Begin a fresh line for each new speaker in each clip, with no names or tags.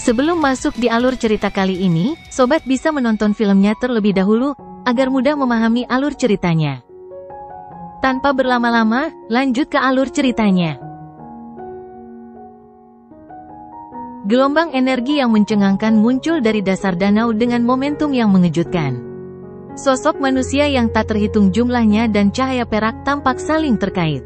Sebelum masuk di alur cerita kali ini, sobat bisa menonton filmnya terlebih dahulu, agar mudah memahami alur ceritanya. Tanpa berlama-lama, lanjut ke alur ceritanya. Gelombang energi yang mencengangkan muncul dari dasar danau dengan momentum yang mengejutkan. Sosok manusia yang tak terhitung jumlahnya dan cahaya perak tampak saling terkait.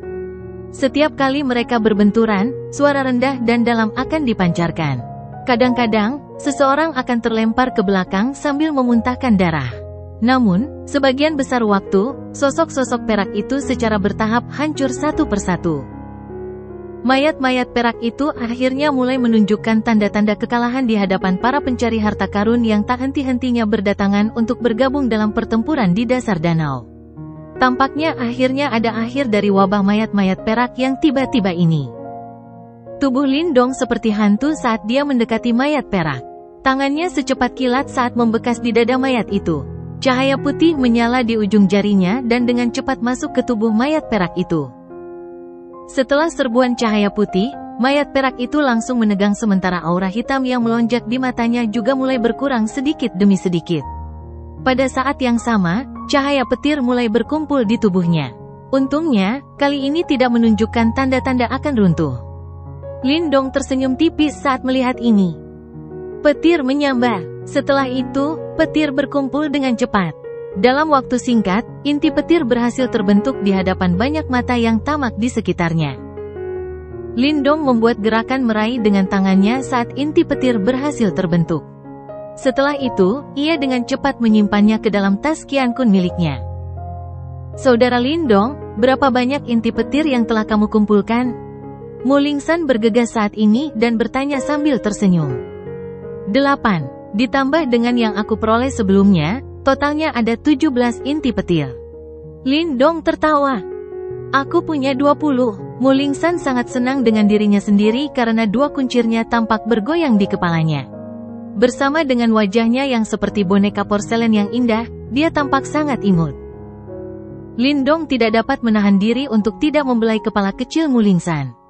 Setiap kali mereka berbenturan, suara rendah dan dalam akan dipancarkan. Kadang-kadang, seseorang akan terlempar ke belakang sambil memuntahkan darah. Namun, sebagian besar waktu, sosok-sosok perak itu secara bertahap hancur satu persatu. Mayat-mayat perak itu akhirnya mulai menunjukkan tanda-tanda kekalahan di hadapan para pencari harta karun yang tak henti-hentinya berdatangan untuk bergabung dalam pertempuran di dasar danau. Tampaknya akhirnya ada akhir dari wabah mayat-mayat perak yang tiba-tiba ini. Tubuh Lindong seperti hantu saat dia mendekati mayat perak. Tangannya secepat kilat saat membekas di dada mayat itu. Cahaya putih menyala di ujung jarinya dan dengan cepat masuk ke tubuh mayat perak itu. Setelah serbuan cahaya putih, mayat perak itu langsung menegang sementara aura hitam yang melonjak di matanya juga mulai berkurang sedikit demi sedikit. Pada saat yang sama, cahaya petir mulai berkumpul di tubuhnya. Untungnya, kali ini tidak menunjukkan tanda-tanda akan runtuh. Lindong tersenyum tipis saat melihat ini. Petir menyambar. Setelah itu, petir berkumpul dengan cepat. Dalam waktu singkat, inti petir berhasil terbentuk di hadapan banyak mata yang tamak di sekitarnya. Lindong membuat gerakan meraih dengan tangannya saat inti petir berhasil terbentuk. Setelah itu, ia dengan cepat menyimpannya ke dalam tas Qian Kun miliknya. Saudara Lindong, berapa banyak inti petir yang telah kamu kumpulkan? Mu Lingsan bergegas saat ini dan bertanya sambil tersenyum. 8. Ditambah dengan yang aku peroleh sebelumnya, totalnya ada 17 inti petir. Lindong tertawa. Aku punya 20. Mu Lingsan sangat senang dengan dirinya sendiri karena dua kuncirnya tampak bergoyang di kepalanya. Bersama dengan wajahnya yang seperti boneka porselen yang indah, dia tampak sangat imut. Lindong tidak dapat menahan diri untuk tidak membelai kepala kecil Mu Lingsan.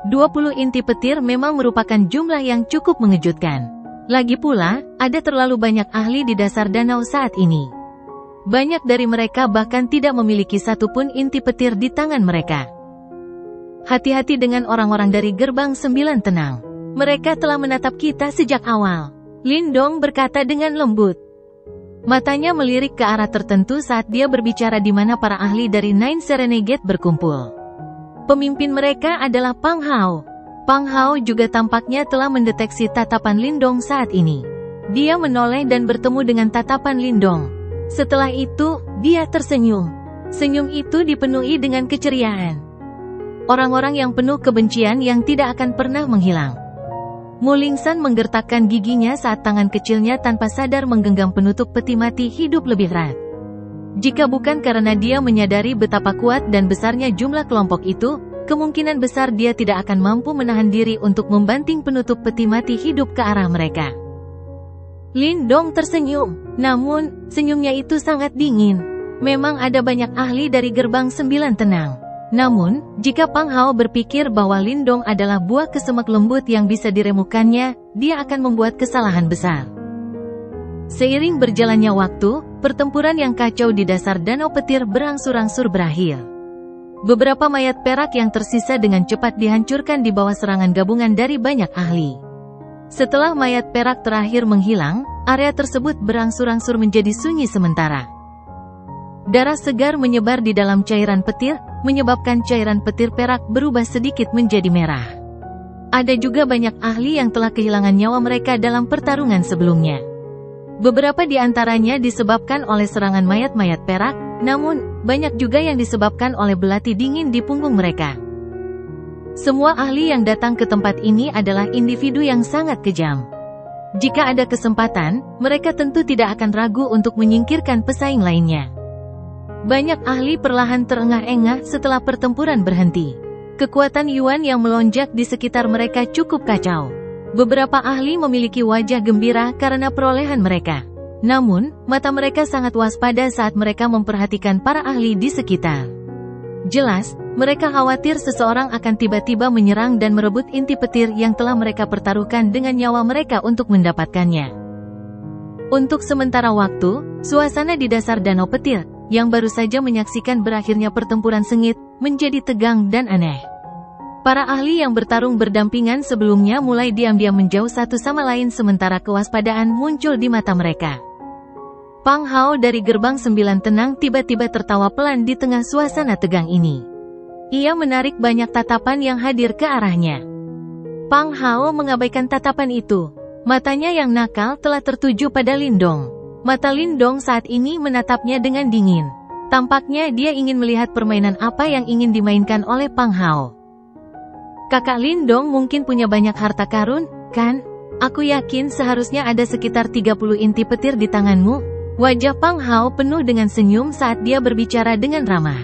20 inti petir memang merupakan jumlah yang cukup mengejutkan. Lagi pula, ada terlalu banyak ahli di dasar danau saat ini. Banyak dari mereka bahkan tidak memiliki satupun inti petir di tangan mereka. Hati-hati dengan orang-orang dari gerbang 9 tenang. Mereka telah menatap kita sejak awal. Lindong berkata dengan lembut. Matanya melirik ke arah tertentu saat dia berbicara di mana para ahli dari Nine Serenade berkumpul. Pemimpin mereka adalah Pang Hao. Pang Hao juga tampaknya telah mendeteksi tatapan Lindong saat ini. Dia menoleh dan bertemu dengan tatapan Lindong. Setelah itu, dia tersenyum. Senyum itu dipenuhi dengan keceriaan. Orang-orang yang penuh kebencian yang tidak akan pernah menghilang. Mu Lingsan menggertakkan giginya saat tangan kecilnya tanpa sadar menggenggam penutup peti mati hidup lebih erat. Jika bukan karena dia menyadari betapa kuat dan besarnya jumlah kelompok itu, kemungkinan besar dia tidak akan mampu menahan diri untuk membanting penutup peti mati hidup ke arah mereka. Lindong tersenyum, namun, senyumnya itu sangat dingin. Memang ada banyak ahli dari gerbang 9 tenang. Namun, jika Pang Hao berpikir bahwa Lindong adalah buah kesemek lembut yang bisa diremukannya, dia akan membuat kesalahan besar. Seiring berjalannya waktu, pertempuran yang kacau di dasar danau petir berangsur-angsur berakhir. Beberapa mayat perak yang tersisa dengan cepat dihancurkan di bawah serangan gabungan dari banyak ahli. Setelah mayat perak terakhir menghilang, area tersebut berangsur-angsur menjadi sunyi sementara. Darah segar menyebar di dalam cairan petir, menyebabkan cairan petir perak berubah sedikit menjadi merah. Ada juga banyak ahli yang telah kehilangan nyawa mereka dalam pertarungan sebelumnya. Beberapa di antaranya disebabkan oleh serangan mayat-mayat perak, namun, banyak juga yang disebabkan oleh belati dingin di punggung mereka. Semua ahli yang datang ke tempat ini adalah individu yang sangat kejam. Jika ada kesempatan, mereka tentu tidak akan ragu untuk menyingkirkan pesaing lainnya. Banyak ahli perlahan terengah-engah setelah pertempuran berhenti. Kekuatan Yuan yang melonjak di sekitar mereka cukup kacau. Beberapa ahli memiliki wajah gembira karena perolehan mereka. Namun, mata mereka sangat waspada saat mereka memperhatikan para ahli di sekitar. Jelas, mereka khawatir seseorang akan tiba-tiba menyerang dan merebut inti petir yang telah mereka pertaruhkan dengan nyawa mereka untuk mendapatkannya. Untuk sementara waktu, suasana di dasar danau petir, yang baru saja menyaksikan berakhirnya pertempuran sengit, menjadi tegang dan aneh. Para ahli yang bertarung berdampingan sebelumnya mulai diam-diam menjauh satu sama lain sementara kewaspadaan muncul di mata mereka. Pang Hao dari gerbang 9 tenang tiba-tiba tertawa pelan di tengah suasana tegang ini. Ia menarik banyak tatapan yang hadir ke arahnya. Pang Hao mengabaikan tatapan itu. Matanya yang nakal telah tertuju pada Lindong. Mata Lindong saat ini menatapnya dengan dingin. Tampaknya dia ingin melihat permainan apa yang ingin dimainkan oleh Pang Hao. Kakak Lindong mungkin punya banyak harta karun, kan? Aku yakin seharusnya ada sekitar 30 inti petir di tanganmu. Wajah Pang Hao penuh dengan senyum saat dia berbicara dengan ramah.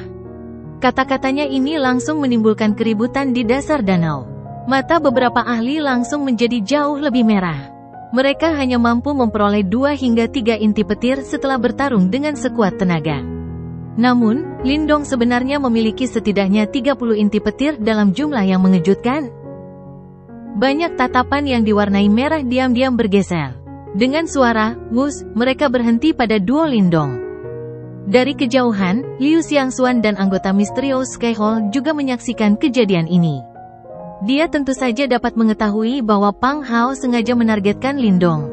Kata-katanya ini langsung menimbulkan keributan di dasar danau. Mata beberapa ahli langsung menjadi jauh lebih merah. Mereka hanya mampu memperoleh 2 hingga 3 inti petir setelah bertarung dengan sekuat tenaga. Namun, Lindong sebenarnya memiliki setidaknya 30 inti petir dalam jumlah yang mengejutkan. Banyak tatapan yang diwarnai merah diam-diam bergeser. Dengan suara, "Wus," mereka berhenti pada duo Lindong. Dari kejauhan, Liu Xiangxuan dan anggota misterius Skyhole juga menyaksikan kejadian ini. Dia tentu saja dapat mengetahui bahwa Pang Hao sengaja menargetkan Lindong.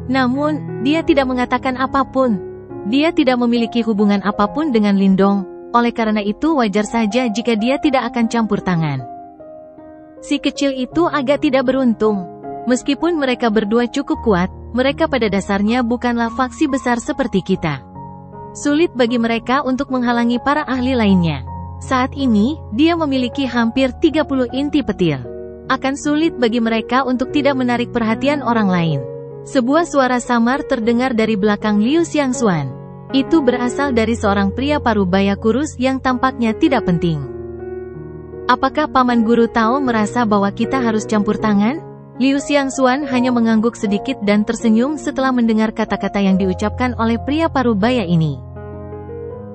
Namun, dia tidak mengatakan apapun. Dia tidak memiliki hubungan apapun dengan Lindong, oleh karena itu wajar saja jika dia tidak akan campur tangan. Si kecil itu agak tidak beruntung. Meskipun mereka berdua cukup kuat, mereka pada dasarnya bukanlah faksi besar seperti kita. Sulit bagi mereka untuk menghalangi para ahli lainnya. Saat ini, dia memiliki hampir 30 inti petir. Akan sulit bagi mereka untuk tidak menarik perhatian orang lain. Sebuah suara samar terdengar dari belakang Liu Xiangxuan. Itu berasal dari seorang pria parubaya kurus yang tampaknya tidak penting. Apakah Paman Guru Tao merasa bahwa kita harus campur tangan? Liu Xiangxuan hanya mengangguk sedikit dan tersenyum setelah mendengar kata-kata yang diucapkan oleh pria parubaya ini.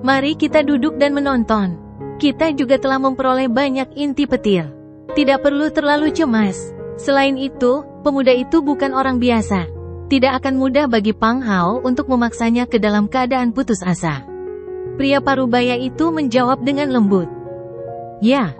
Mari kita duduk dan menonton. Kita juga telah memperoleh banyak inti petir. Tidak perlu terlalu cemas. Selain itu, pemuda itu bukan orang biasa. Tidak akan mudah bagi Pang Hao untuk memaksanya ke dalam keadaan putus asa. Pria parubaya itu menjawab dengan lembut. Ya.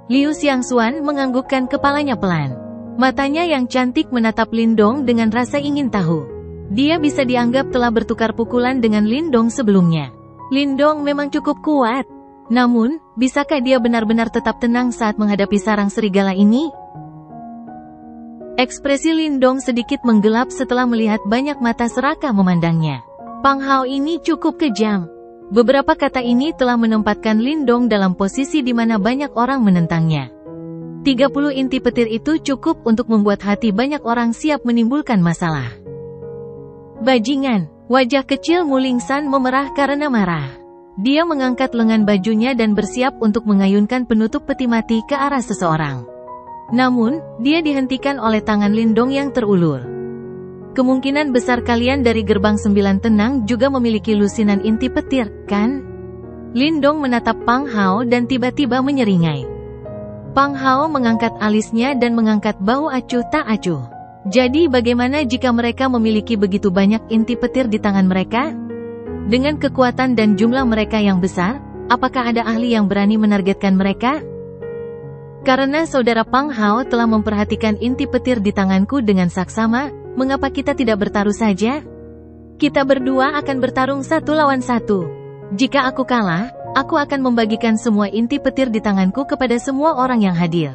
Liu Xiangxuan menganggukkan kepalanya pelan. Matanya yang cantik menatap Lindong dengan rasa ingin tahu. Dia bisa dianggap telah bertukar pukulan dengan Lindong sebelumnya. Lindong memang cukup kuat. Namun, bisakah dia benar-benar tetap tenang saat menghadapi sarang serigala ini? Ekspresi Lindong sedikit menggelap setelah melihat banyak mata serakah memandangnya. Pang Hao ini cukup kejam. Beberapa kata ini telah menempatkan Lindong dalam posisi di mana banyak orang menentangnya. 30 inti petir itu cukup untuk membuat hati banyak orang siap menimbulkan masalah. Bajingan, wajah kecil Mulingsan memerah karena marah. Dia mengangkat lengan bajunya dan bersiap untuk mengayunkan penutup peti mati ke arah seseorang. Namun, dia dihentikan oleh tangan Lindong yang terulur. Kemungkinan besar kalian dari gerbang 9 tenang juga memiliki lusinan inti petir, kan? Lindong menatap Pang Hao dan tiba-tiba menyeringai. Pang Hao mengangkat alisnya dan mengangkat bahu acuh tak acuh. Jadi bagaimana jika mereka memiliki begitu banyak inti petir di tangan mereka? Dengan kekuatan dan jumlah mereka yang besar, apakah ada ahli yang berani menargetkan mereka? Karena saudara Pang Hao telah memperhatikan inti petir di tanganku dengan saksama, mengapa kita tidak bertaruh saja? Kita berdua akan bertarung 1 lawan 1. Jika aku kalah, aku akan membagikan semua inti petir di tanganku kepada semua orang yang hadir.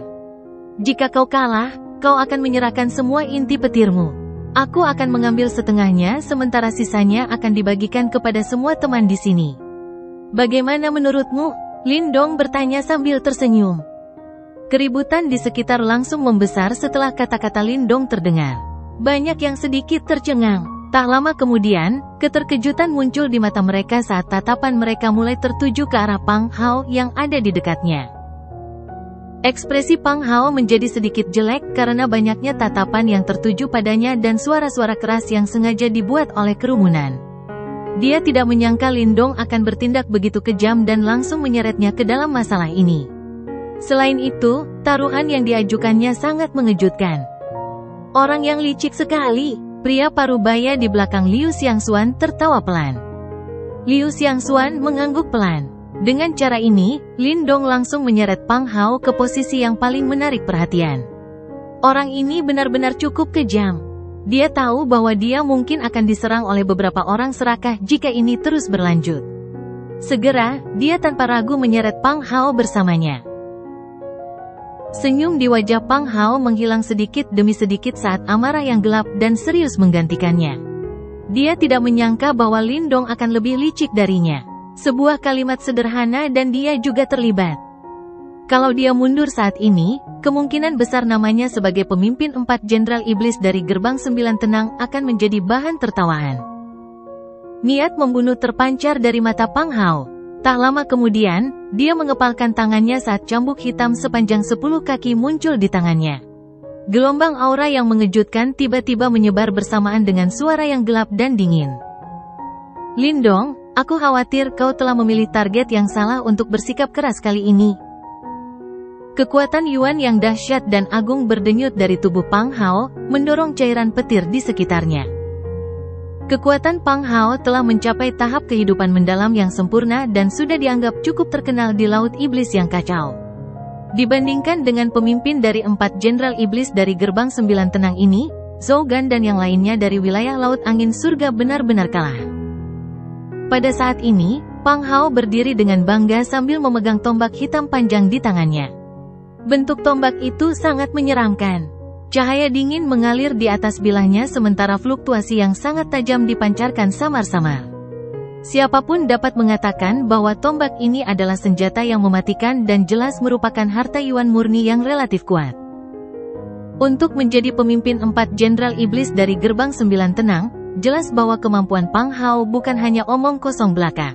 Jika kau kalah, kau akan menyerahkan semua inti petirmu. Aku akan mengambil setengahnya sementara sisanya akan dibagikan kepada semua teman di sini. Bagaimana menurutmu? Lindong bertanya sambil tersenyum. Keributan di sekitar langsung membesar setelah kata-kata Lindong terdengar. Banyak yang sedikit tercengang. Tak lama kemudian, keterkejutan muncul di mata mereka saat tatapan mereka mulai tertuju ke arah Pang Hao yang ada di dekatnya. Ekspresi Pang Hao menjadi sedikit jelek karena banyaknya tatapan yang tertuju padanya dan suara-suara keras yang sengaja dibuat oleh kerumunan. Dia tidak menyangka Lindong akan bertindak begitu kejam dan langsung menyeretnya ke dalam masalah ini. Selain itu, taruhan yang diajukannya sangat mengejutkan. Orang yang licik sekali, pria parubaya di belakang Liu Xiangxuan tertawa pelan. Liu Xiangxuan mengangguk pelan. Dengan cara ini, Lindong langsung menyeret Pang Hao ke posisi yang paling menarik perhatian. Orang ini benar-benar cukup kejam. Dia tahu bahwa dia mungkin akan diserang oleh beberapa orang serakah jika ini terus berlanjut. Segera, dia tanpa ragu menyeret Pang Hao bersamanya. Senyum di wajah Pang Hao menghilang sedikit demi sedikit saat amarah yang gelap dan serius menggantikannya. Dia tidak menyangka bahwa Lindong akan lebih licik darinya. Sebuah kalimat sederhana dan dia juga terlibat. Kalau dia mundur saat ini, kemungkinan besar namanya sebagai pemimpin 4 Jenderal Iblis dari Gerbang 9 Tenang akan menjadi bahan tertawaan. Niat membunuh terpancar dari mata Pang Hao. Tak lama kemudian, dia mengepalkan tangannya saat cambuk hitam sepanjang 10 kaki muncul di tangannya. Gelombang aura yang mengejutkan tiba-tiba menyebar bersamaan dengan suara yang gelap dan dingin. Lindong, aku khawatir kau telah memilih target yang salah untuk bersikap keras kali ini. Kekuatan Yuan yang dahsyat dan agung berdenyut dari tubuh Pang Hao, mendorong cairan petir di sekitarnya. Kekuatan Pang Hao telah mencapai tahap kehidupan mendalam yang sempurna dan sudah dianggap cukup terkenal di Laut Iblis yang kacau. Dibandingkan dengan pemimpin dari 4 Jenderal Iblis dari Gerbang 9 Tenang ini, Zhou Gan dan yang lainnya dari wilayah Laut Angin Surga benar-benar kalah. Pada saat ini, Pang Hao berdiri dengan bangga sambil memegang tombak hitam panjang di tangannya. Bentuk tombak itu sangat menyeramkan. Cahaya dingin mengalir di atas bilahnya sementara fluktuasi yang sangat tajam dipancarkan samar-samar. Siapapun dapat mengatakan bahwa tombak ini adalah senjata yang mematikan dan jelas merupakan harta Yuan murni yang relatif kuat. Untuk menjadi pemimpin 4 Jenderal Iblis dari Gerbang 9 Tenang, jelas bahwa kemampuan Pang Hao bukan hanya omong kosong belaka.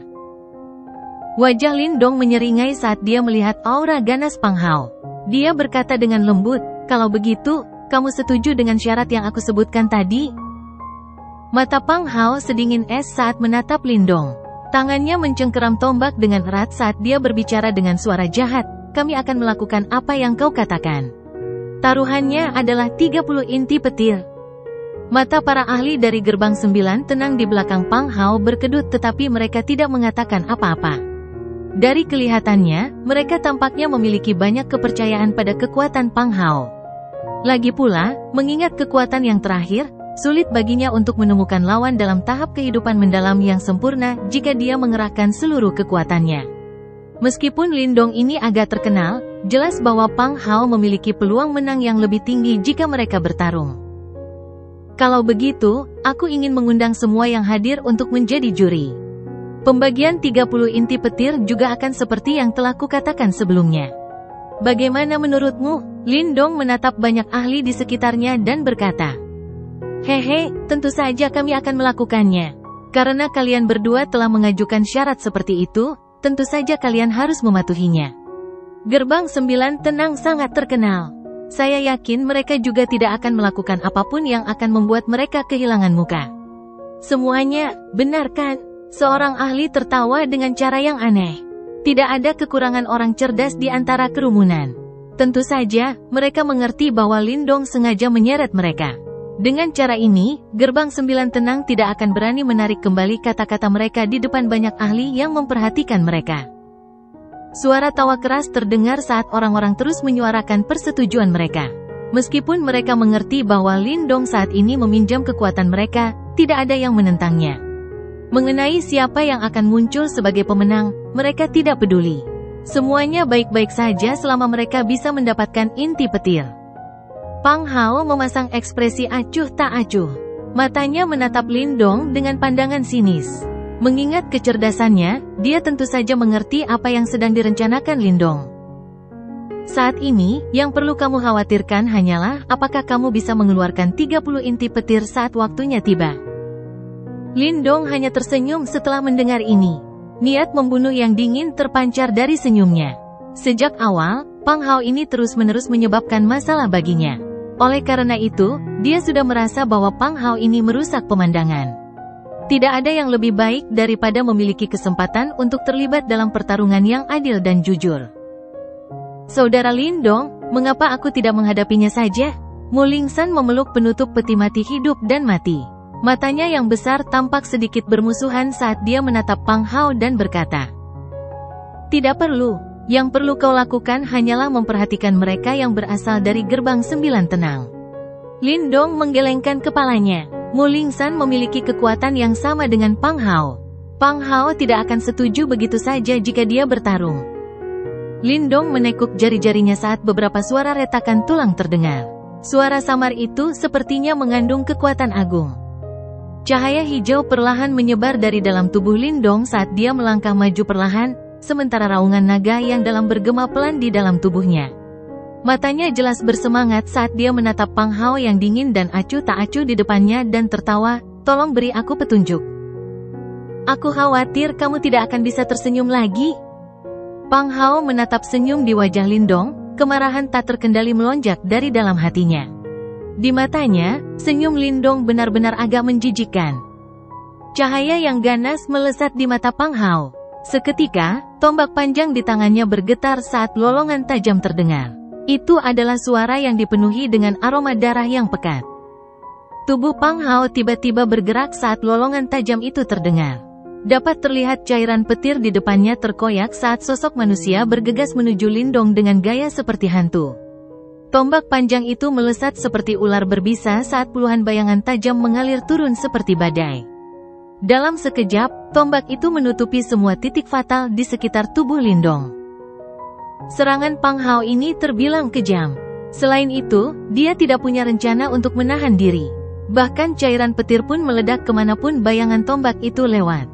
Wajah Lindong menyeringai saat dia melihat aura ganas Pang Hao. Dia berkata dengan lembut, "Kalau begitu, kamu setuju dengan syarat yang aku sebutkan tadi?" Mata Pang Hao sedingin es saat menatap Lindong. Tangannya mencengkeram tombak dengan erat saat dia berbicara dengan suara jahat, "Kami akan melakukan apa yang kau katakan." Taruhannya adalah 30 inti petir. Mata para ahli dari Gerbang 9 Tenang di belakang Pang Hao berkedut tetapi mereka tidak mengatakan apa-apa. Dari kelihatannya, mereka tampaknya memiliki banyak kepercayaan pada kekuatan Pang Hao. Lagi pula, mengingat kekuatan yang terakhir, sulit baginya untuk menemukan lawan dalam tahap kehidupan mendalam yang sempurna jika dia mengerahkan seluruh kekuatannya. Meskipun Lindong ini agak terkenal, jelas bahwa Pang Hao memiliki peluang menang yang lebih tinggi jika mereka bertarung. Kalau begitu, aku ingin mengundang semua yang hadir untuk menjadi juri. Pembagian 30 inti petir juga akan seperti yang telah kukatakan sebelumnya. Bagaimana menurutmu? Lindong menatap banyak ahli di sekitarnya dan berkata, "Hehe, tentu saja kami akan melakukannya. Karena kalian berdua telah mengajukan syarat seperti itu, tentu saja kalian harus mematuhinya." Gerbang 9 Tenang sangat terkenal. Saya yakin mereka juga tidak akan melakukan apapun yang akan membuat mereka kehilangan muka. Semuanya, benar kan? Seorang ahli tertawa dengan cara yang aneh. Tidak ada kekurangan orang cerdas di antara kerumunan. Tentu saja, mereka mengerti bahwa Lindong sengaja menyeret mereka. Dengan cara ini, Gerbang 9 Tenang tidak akan berani menarik kembali kata-kata mereka di depan banyak ahli yang memperhatikan mereka. Suara tawa keras terdengar saat orang-orang terus menyuarakan persetujuan mereka. Meskipun mereka mengerti bahwa Lindong saat ini meminjam kekuatan mereka, tidak ada yang menentangnya. Mengenai siapa yang akan muncul sebagai pemenang, mereka tidak peduli. Semuanya baik-baik saja selama mereka bisa mendapatkan inti petir. Pang Hao memasang ekspresi acuh tak acuh. Matanya menatap Lindong dengan pandangan sinis. Mengingat kecerdasannya, dia tentu saja mengerti apa yang sedang direncanakan Lindong. Saat ini, yang perlu kamu khawatirkan hanyalah apakah kamu bisa mengeluarkan 30 inti petir saat waktunya tiba. Lindong hanya tersenyum setelah mendengar ini. Niat membunuh yang dingin terpancar dari senyumnya. Sejak awal, Pang Hao ini terus-menerus menyebabkan masalah baginya. Oleh karena itu, dia sudah merasa bahwa Pang Hao ini merusak pemandangan. Tidak ada yang lebih baik daripada memiliki kesempatan untuk terlibat dalam pertarungan yang adil dan jujur. Saudara Lindong, mengapa aku tidak menghadapinya saja? Mu Lingsan memeluk penutup peti mati hidup dan mati. Matanya yang besar tampak sedikit bermusuhan saat dia menatap Pang Hao dan berkata, "Tidak perlu. Yang perlu kau lakukan hanyalah memperhatikan mereka yang berasal dari gerbang 9 tenang." Lindong menggelengkan kepalanya. Mu Lingsan memiliki kekuatan yang sama dengan Pang Hao. Pang Hao tidak akan setuju begitu saja jika dia bertarung. Lindong menekuk jari-jarinya saat beberapa suara retakan tulang terdengar. Suara samar itu sepertinya mengandung kekuatan agung. Cahaya hijau perlahan menyebar dari dalam tubuh Lindong saat dia melangkah maju perlahan, sementara raungan naga yang dalam bergema pelan di dalam tubuhnya. Matanya jelas bersemangat saat dia menatap Pang Hao yang dingin dan acuh tak acuh di depannya dan tertawa, "Tolong beri aku petunjuk. Aku khawatir kamu tidak akan bisa tersenyum lagi." Pang Hao menatap senyum di wajah Lindong, kemarahan tak terkendali melonjak dari dalam hatinya. Di matanya, senyum Lindong benar-benar agak menjijikkan. Cahaya yang ganas melesat di mata Pang Hao. Seketika, tombak panjang di tangannya bergetar saat lolongan tajam terdengar. Itu adalah suara yang dipenuhi dengan aroma darah yang pekat. Tubuh Pang Hao tiba-tiba bergerak saat lolongan tajam itu terdengar. Dapat terlihat cairan petir di depannya terkoyak saat sosok manusia bergegas menuju Lindong dengan gaya seperti hantu. Tombak panjang itu melesat seperti ular berbisa saat puluhan bayangan tajam mengalir turun seperti badai. Dalam sekejap, tombak itu menutupi semua titik fatal di sekitar tubuh Lindong. Serangan Pang Hao ini terbilang kejam. Selain itu, dia tidak punya rencana untuk menahan diri. Bahkan cairan petir pun meledak kemanapun bayangan tombak itu lewat.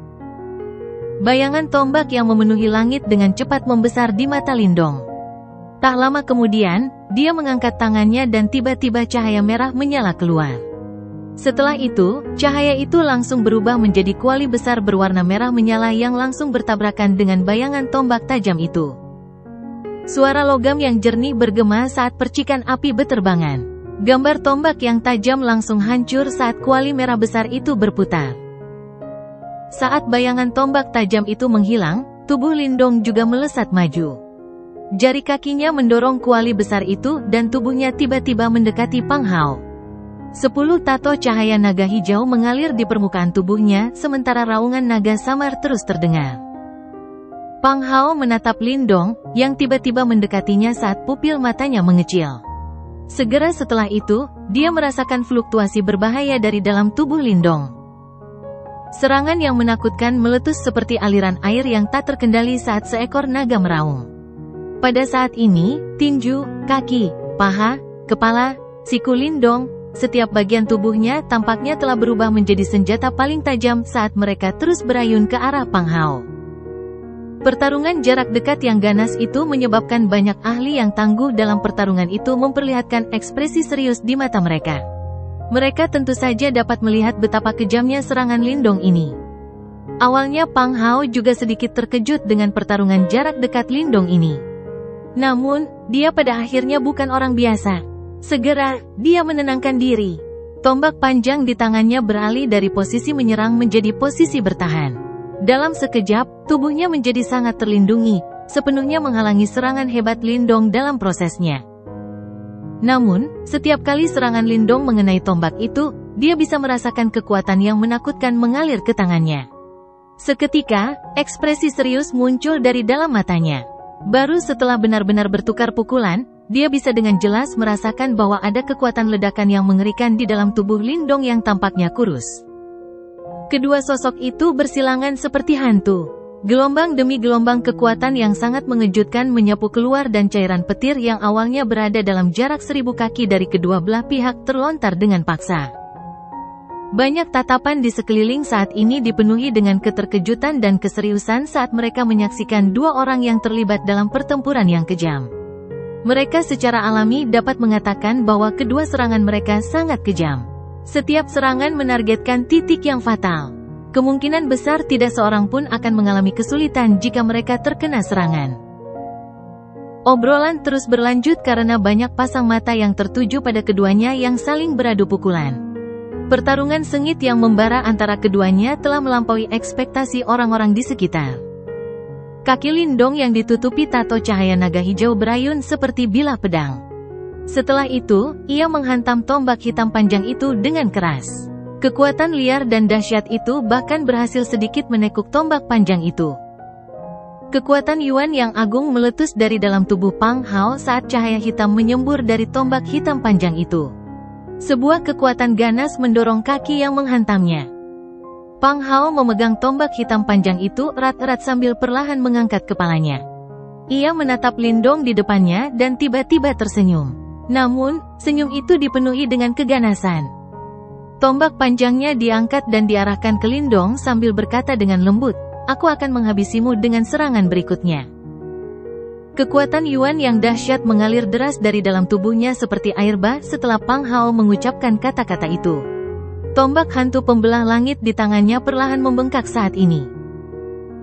Bayangan tombak yang memenuhi langit dengan cepat membesar di mata Lindong. Tak lama kemudian, dia mengangkat tangannya dan tiba-tiba cahaya merah menyala keluar. Setelah itu, cahaya itu langsung berubah menjadi kuali besar berwarna merah menyala yang langsung bertabrakan dengan bayangan tombak tajam itu. Suara logam yang jernih bergema saat percikan api beterbangan. Gambar tombak yang tajam langsung hancur saat kuali merah besar itu berputar. Saat bayangan tombak tajam itu menghilang, tubuh Lindong juga melesat maju. Jari kakinya mendorong kuali besar itu dan tubuhnya tiba-tiba mendekati Pang Hao. 10 tato cahaya naga hijau mengalir di permukaan tubuhnya, sementara raungan naga samar terus terdengar. Pang Hao menatap Lindong, yang tiba-tiba mendekatinya saat pupil matanya mengecil. Segera setelah itu, dia merasakan fluktuasi berbahaya dari dalam tubuh Lindong. Serangan yang menakutkan meletus seperti aliran air yang tak terkendali saat seekor naga meraung. Pada saat ini, tinju, kaki, paha, kepala, siku Lindong, setiap bagian tubuhnya tampaknya telah berubah menjadi senjata paling tajam saat mereka terus berayun ke arah Pang Hao. Pertarungan jarak dekat yang ganas itu menyebabkan banyak ahli yang tangguh dalam pertarungan itu memperlihatkan ekspresi serius di mata mereka. Mereka tentu saja dapat melihat betapa kejamnya serangan Lindong ini. Awalnya Pang Hao juga sedikit terkejut dengan pertarungan jarak dekat Lindong ini. Namun, dia pada akhirnya bukan orang biasa. Segera, dia menenangkan diri. Tombak panjang di tangannya beralih dari posisi menyerang menjadi posisi bertahan. Dalam sekejap, tubuhnya menjadi sangat terlindungi, sepenuhnya menghalangi serangan hebat Lindong dalam prosesnya. Namun, setiap kali serangan Lindong mengenai tombak itu, dia bisa merasakan kekuatan yang menakutkan mengalir ke tangannya. Seketika, ekspresi serius muncul dari dalam matanya. Baru setelah benar-benar bertukar pukulan, dia bisa dengan jelas merasakan bahwa ada kekuatan ledakan yang mengerikan di dalam tubuh Lindong yang tampaknya kurus. Kedua sosok itu bersilangan seperti hantu. Gelombang demi gelombang kekuatan yang sangat mengejutkan menyapu keluar dan cairan petir yang awalnya berada dalam jarak 1000 kaki dari kedua belah pihak terlontar dengan paksa. Banyak tatapan di sekeliling saat ini dipenuhi dengan keterkejutan dan keseriusan saat mereka menyaksikan dua orang yang terlibat dalam pertempuran yang kejam. Mereka secara alami dapat mengatakan bahwa kedua serangan mereka sangat kejam. Setiap serangan menargetkan titik yang fatal. Kemungkinan besar tidak seorang pun akan mengalami kesulitan jika mereka terkena serangan. Obrolan terus berlanjut karena banyak pasang mata yang tertuju pada keduanya yang saling beradu pukulan. Pertarungan sengit yang membara antara keduanya telah melampaui ekspektasi orang-orang di sekitar. Kaki Lindong yang ditutupi tato cahaya naga hijau berayun seperti bilah pedang. Setelah itu, ia menghantam tombak hitam panjang itu dengan keras. Kekuatan liar dan dahsyat itu bahkan berhasil sedikit menekuk tombak panjang itu. Kekuatan Yuan yang agung meletus dari dalam tubuh Pang Hao saat cahaya hitam menyembur dari tombak hitam panjang itu. Sebuah kekuatan ganas mendorong kaki yang menghantamnya. Pang Hao memegang tombak hitam panjang itu erat-erat sambil perlahan mengangkat kepalanya. Ia menatap Lindong di depannya dan tiba-tiba tersenyum. Namun, senyum itu dipenuhi dengan keganasan. Tombak panjangnya diangkat dan diarahkan ke Lindong sambil berkata dengan lembut, "Aku akan menghabisimu dengan serangan berikutnya." Kekuatan Yuan yang dahsyat mengalir deras dari dalam tubuhnya seperti air bah setelah Pang Hao mengucapkan kata-kata itu. Tombak hantu pembelah langit di tangannya perlahan membengkak saat ini.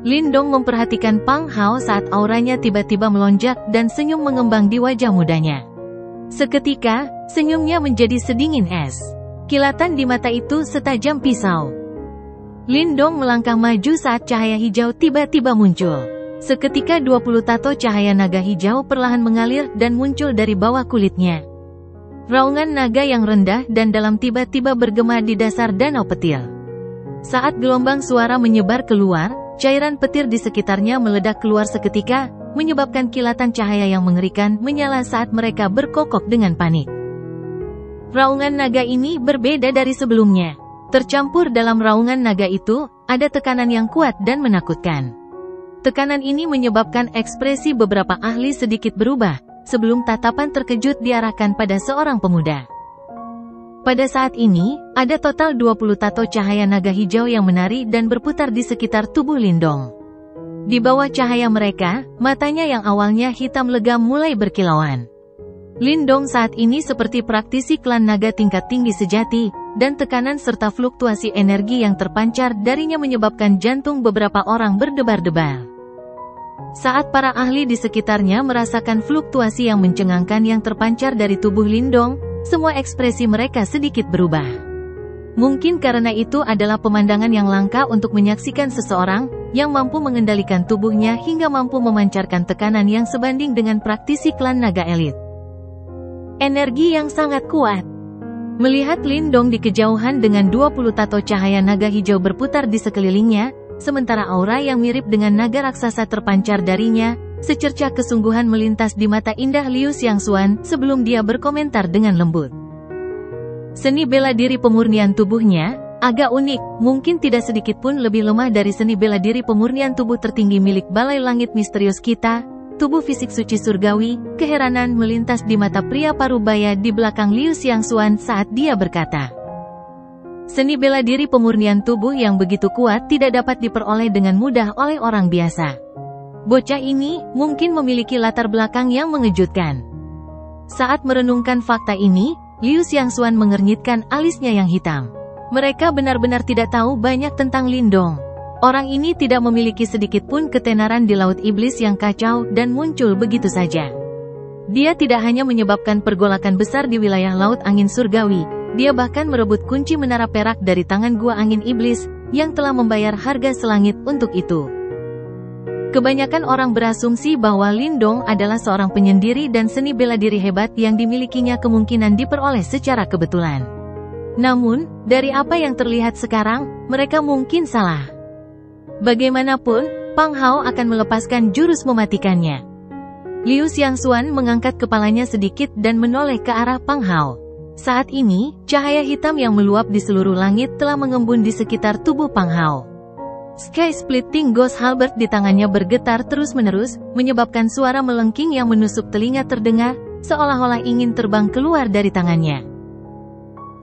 Lindong memperhatikan Pang Hao saat auranya tiba-tiba melonjak dan senyum mengembang di wajah mudanya. Seketika, senyumnya menjadi sedingin es. Kilatan di mata itu setajam pisau. Lindong melangkah maju saat cahaya hijau tiba-tiba muncul. Seketika 20 tato cahaya naga hijau perlahan mengalir dan muncul dari bawah kulitnya. Raungan naga yang rendah dan dalam tiba-tiba bergema di dasar danau petir. Saat gelombang suara menyebar keluar, cairan petir di sekitarnya meledak keluar seketika, menyebabkan kilatan cahaya yang mengerikan menyala saat mereka berkokok dengan panik. Raungan naga ini berbeda dari sebelumnya. Tercampur dalam raungan naga itu, ada tekanan yang kuat dan menakutkan. Tekanan ini menyebabkan ekspresi beberapa ahli sedikit berubah, sebelum tatapan terkejut diarahkan pada seorang pemuda. Pada saat ini, ada total 20 tato cahaya naga hijau yang menari dan berputar di sekitar tubuh Lindong. Di bawah cahaya mereka, matanya yang awalnya hitam legam mulai berkilauan. Lindong saat ini seperti praktisi klan naga tingkat tinggi sejati, dan tekanan serta fluktuasi energi yang terpancar darinya menyebabkan jantung beberapa orang berdebar-debar. Saat para ahli di sekitarnya merasakan fluktuasi yang mencengangkan yang terpancar dari tubuh Lindong, semua ekspresi mereka sedikit berubah. Mungkin karena itu adalah pemandangan yang langka untuk menyaksikan seseorang yang mampu mengendalikan tubuhnya hingga mampu memancarkan tekanan yang sebanding dengan praktisi klan naga elit. Energi yang sangat kuat. Melihat Lindong di kejauhan dengan 20 tato cahaya naga hijau berputar di sekelilingnya, sementara aura yang mirip dengan naga raksasa terpancar darinya, secercah kesungguhan melintas di mata indah Liu Xiangxuan sebelum dia berkomentar dengan lembut. Seni bela diri pemurnian tubuhnya agak unik, mungkin tidak sedikit pun lebih lemah dari seni bela diri pemurnian tubuh tertinggi milik Balai Langit Misterius kita, tubuh fisik suci surgawi. Keheranan melintas di mata pria parubaya di belakang Liu Xiangxuan saat dia berkata, "Seni bela diri pemurnian tubuh yang begitu kuat tidak dapat diperoleh dengan mudah oleh orang biasa. Bocah ini mungkin memiliki latar belakang yang mengejutkan." Saat merenungkan fakta ini, Liu Xiangxuan mengernyitkan alisnya yang hitam. Mereka benar-benar tidak tahu banyak tentang Lindong. Orang ini tidak memiliki sedikit pun ketenaran di Laut Iblis yang kacau dan muncul begitu saja. Dia tidak hanya menyebabkan pergolakan besar di wilayah Laut Angin Surgawi, dia bahkan merebut kunci menara perak dari tangan Gua Angin Iblis, yang telah membayar harga selangit untuk itu. Kebanyakan orang berasumsi bahwa Lindong adalah seorang penyendiri dan seni bela diri hebat yang dimilikinya kemungkinan diperoleh secara kebetulan. Namun, dari apa yang terlihat sekarang, mereka mungkin salah. Bagaimanapun, Pang Hao akan melepaskan jurus mematikannya. Liu Xiangxuan mengangkat kepalanya sedikit dan menoleh ke arah Pang Hao. Saat ini, cahaya hitam yang meluap di seluruh langit telah mengembun di sekitar tubuh Pang Hao. Sky Splitting Ghost Halberd di tangannya bergetar terus-menerus, menyebabkan suara melengking yang menusuk telinga terdengar, seolah-olah ingin terbang keluar dari tangannya.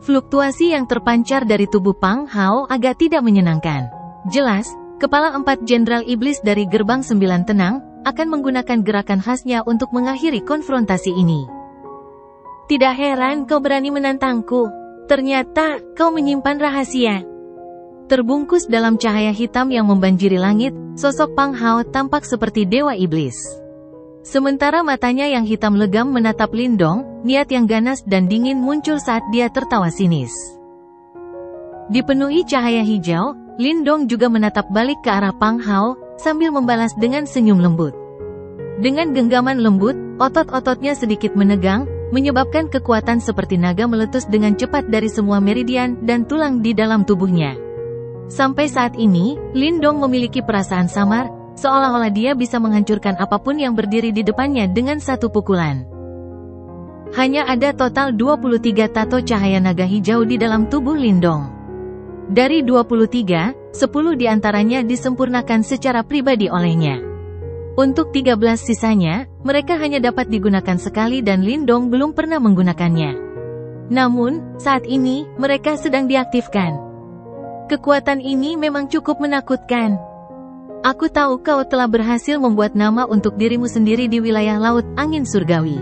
Fluktuasi yang terpancar dari tubuh Pang Hao agak tidak menyenangkan. Jelas, Kepala 4 Jenderal Iblis dari Gerbang 9 Tenang, akan menggunakan gerakan khasnya untuk mengakhiri konfrontasi ini. Tidak heran kau berani menantangku. Ternyata, kau menyimpan rahasia. Terbungkus dalam cahaya hitam yang membanjiri langit, sosok Pang Hao tampak seperti Dewa Iblis. Sementara matanya yang hitam legam menatap Lindong, niat yang ganas dan dingin muncul saat dia tertawa sinis. Dipenuhi cahaya hijau, Lindong juga menatap balik ke arah Pang Hao, sambil membalas dengan senyum lembut. Dengan genggaman lembut, otot-ototnya sedikit menegang, menyebabkan kekuatan seperti naga meletus dengan cepat dari semua meridian dan tulang di dalam tubuhnya. Sampai saat ini, Lindong memiliki perasaan samar, seolah-olah dia bisa menghancurkan apapun yang berdiri di depannya dengan satu pukulan. Hanya ada total 23 tato cahaya naga hijau di dalam tubuh Lindong. Dari 23, 10 diantaranya disempurnakan secara pribadi olehnya. Untuk 13 sisanya, mereka hanya dapat digunakan sekali dan Lindong belum pernah menggunakannya. Namun, saat ini, mereka sedang diaktifkan. Kekuatan ini memang cukup menakutkan. Aku tahu kau telah berhasil membuat nama untuk dirimu sendiri di wilayah Laut Angin Surgawi.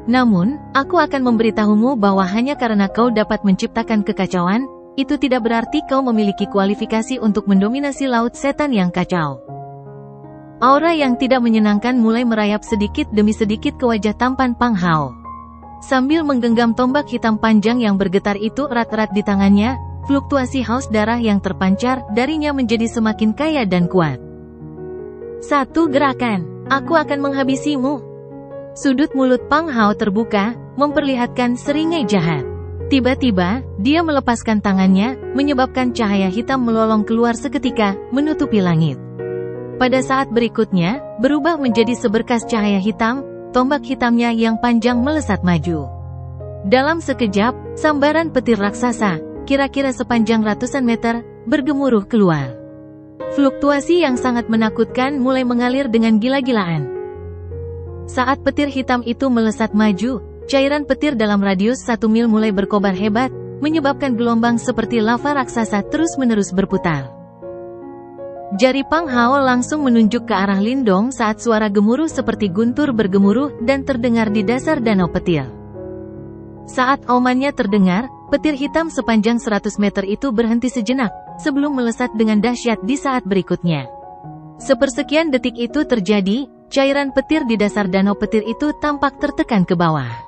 Namun, aku akan memberitahumu bahwa hanya karena kau dapat menciptakan kekacauan, itu tidak berarti kau memiliki kualifikasi untuk mendominasi Laut Setan yang kacau. Aura yang tidak menyenangkan mulai merayap sedikit demi sedikit ke wajah tampan Pang Hao. Sambil menggenggam tombak hitam panjang yang bergetar itu erat-erat di tangannya, fluktuasi haus darah yang terpancar darinya menjadi semakin kaya dan kuat. Satu gerakan, aku akan menghabisimu. Sudut mulut Pang Hao terbuka, memperlihatkan seringai jahat. Tiba-tiba, dia melepaskan tangannya, menyebabkan cahaya hitam melolong keluar seketika, menutupi langit. Pada saat berikutnya, berubah menjadi seberkas cahaya hitam, tombak hitamnya yang panjang melesat maju. Dalam sekejap, sambaran petir raksasa, kira-kira sepanjang ratusan meter, bergemuruh keluar. Fluktuasi yang sangat menakutkan mulai mengalir dengan gila-gilaan. Saat petir hitam itu melesat maju, cairan petir dalam radius 1 mil mulai berkobar hebat, menyebabkan gelombang seperti lava raksasa terus-menerus berputar. Jari Pang Hao langsung menunjuk ke arah Lindong saat suara gemuruh seperti guntur bergemuruh dan terdengar di dasar danau petir. Saat aumannya terdengar, petir hitam sepanjang 100 meter itu berhenti sejenak, sebelum melesat dengan dahsyat di saat berikutnya. Sepersekian detik itu terjadi, cairan petir di dasar danau petir itu tampak tertekan ke bawah.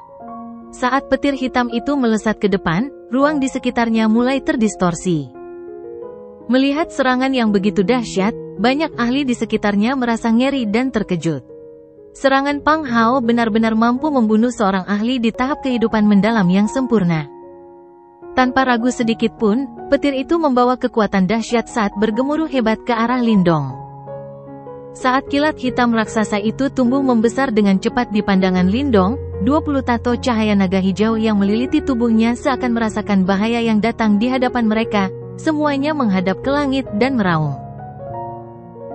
Saat petir hitam itu melesat ke depan, ruang di sekitarnya mulai terdistorsi. Melihat serangan yang begitu dahsyat, banyak ahli di sekitarnya merasa ngeri dan terkejut. Serangan Pang Hao benar-benar mampu membunuh seorang ahli di tahap kehidupan mendalam yang sempurna. Tanpa ragu sedikit pun, petir itu membawa kekuatan dahsyat saat bergemuruh hebat ke arah Lindong. Saat kilat hitam raksasa itu tumbuh membesar dengan cepat di pandangan Lindong, 20 tato cahaya naga hijau yang meliliti tubuhnya seakan merasakan bahaya yang datang di hadapan mereka, semuanya menghadap ke langit dan meraung.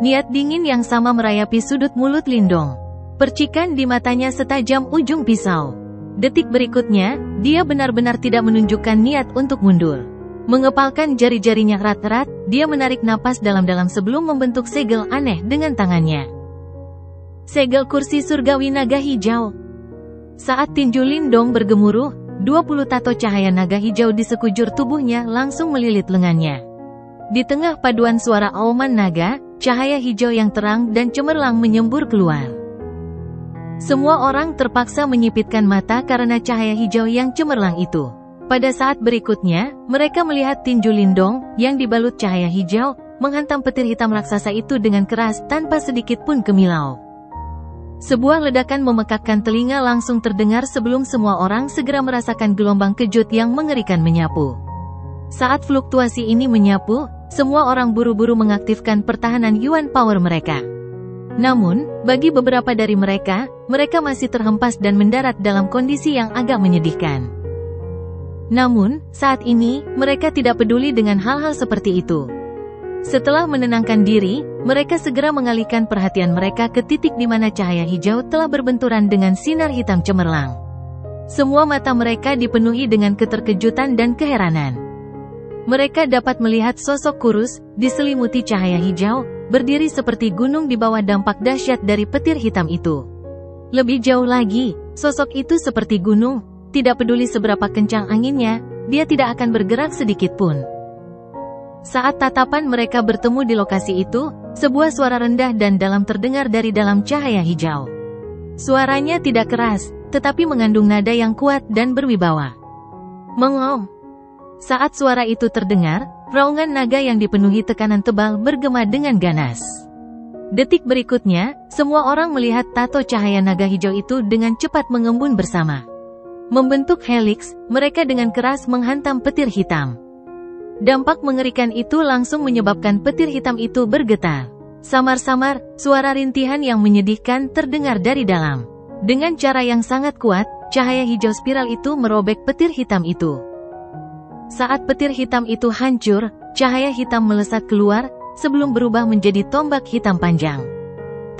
Niat dingin yang sama merayapi sudut mulut Lindong. Percikan di matanya setajam ujung pisau. Detik berikutnya, dia benar-benar tidak menunjukkan niat untuk mundur. Mengepalkan jari-jarinya erat-erat, dia menarik napas dalam-dalam sebelum membentuk segel aneh dengan tangannya. Segel kursi surgawi naga hijau. Saat tinju Lindong bergemuruh, 20 tato cahaya naga hijau di sekujur tubuhnya langsung melilit lengannya. Di tengah paduan suara auman naga, cahaya hijau yang terang dan cemerlang menyembur keluar. Semua orang terpaksa menyipitkan mata karena cahaya hijau yang cemerlang itu. Pada saat berikutnya, mereka melihat tinju Lindong, yang dibalut cahaya hijau, menghantam petir hitam raksasa itu dengan keras tanpa sedikit pun kemilau. Sebuah ledakan memekakkan telinga langsung terdengar sebelum semua orang segera merasakan gelombang kejut yang mengerikan menyapu. Saat fluktuasi ini menyapu, semua orang buru-buru mengaktifkan pertahanan Yuan Power mereka. Namun, bagi beberapa dari mereka, mereka masih terhempas dan mendarat dalam kondisi yang agak menyedihkan. Namun, saat ini, mereka tidak peduli dengan hal-hal seperti itu. Setelah menenangkan diri, mereka segera mengalihkan perhatian mereka ke titik di mana cahaya hijau telah berbenturan dengan sinar hitam cemerlang. Semua mata mereka dipenuhi dengan keterkejutan dan keheranan. Mereka dapat melihat sosok kurus, diselimuti cahaya hijau, berdiri seperti gunung di bawah dampak dahsyat dari petir hitam itu. Lebih jauh lagi, sosok itu seperti gunung, tidak peduli seberapa kencang anginnya, dia tidak akan bergerak sedikit pun. Saat tatapan mereka bertemu di lokasi itu, sebuah suara rendah dan dalam terdengar dari dalam cahaya hijau. Suaranya tidak keras, tetapi mengandung nada yang kuat dan berwibawa. Mengom. Saat suara itu terdengar, raungan naga yang dipenuhi tekanan tebal bergema dengan ganas. Detik berikutnya, semua orang melihat tato cahaya naga hijau itu dengan cepat mengembun bersama. Membentuk heliks, mereka dengan keras menghantam petir hitam. Dampak mengerikan itu langsung menyebabkan petir hitam itu bergetar. Samar-samar, suara rintihan yang menyedihkan terdengar dari dalam. Dengan cara yang sangat kuat, cahaya hijau spiral itu merobek petir hitam itu. Saat petir hitam itu hancur, cahaya hitam melesat keluar, sebelum berubah menjadi tombak hitam panjang.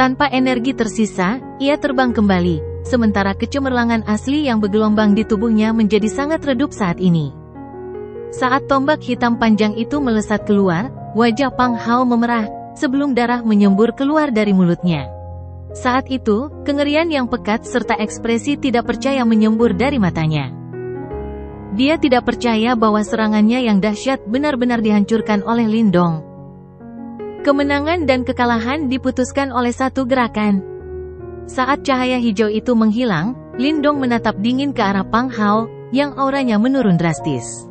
Tanpa energi tersisa, ia terbang kembali, sementara kecemerlangan asli yang bergelombang di tubuhnya menjadi sangat redup saat ini. Saat tombak hitam panjang itu melesat keluar, wajah Pang Hao memerah, sebelum darah menyembur keluar dari mulutnya. Saat itu, kengerian yang pekat serta ekspresi tidak percaya menyembur dari matanya. Dia tidak percaya bahwa serangannya yang dahsyat benar-benar dihancurkan oleh Lindong. Kemenangan dan kekalahan diputuskan oleh satu gerakan. Saat cahaya hijau itu menghilang, Lindong menatap dingin ke arah Pang Hao, yang auranya menurun drastis.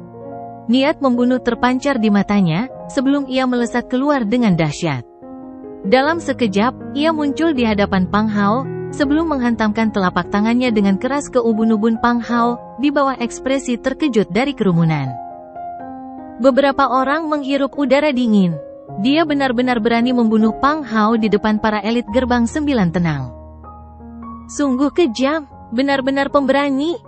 Niat membunuh terpancar di matanya, sebelum ia melesat keluar dengan dahsyat. Dalam sekejap, ia muncul di hadapan Pang Hao, sebelum menghantamkan telapak tangannya dengan keras ke ubun-ubun Pang Hao, di bawah ekspresi terkejut dari kerumunan. Beberapa orang menghirup udara dingin. Dia benar-benar berani membunuh Pang Hao di depan para elit gerbang 9 tenang. Sungguh kejam, benar-benar pemberani.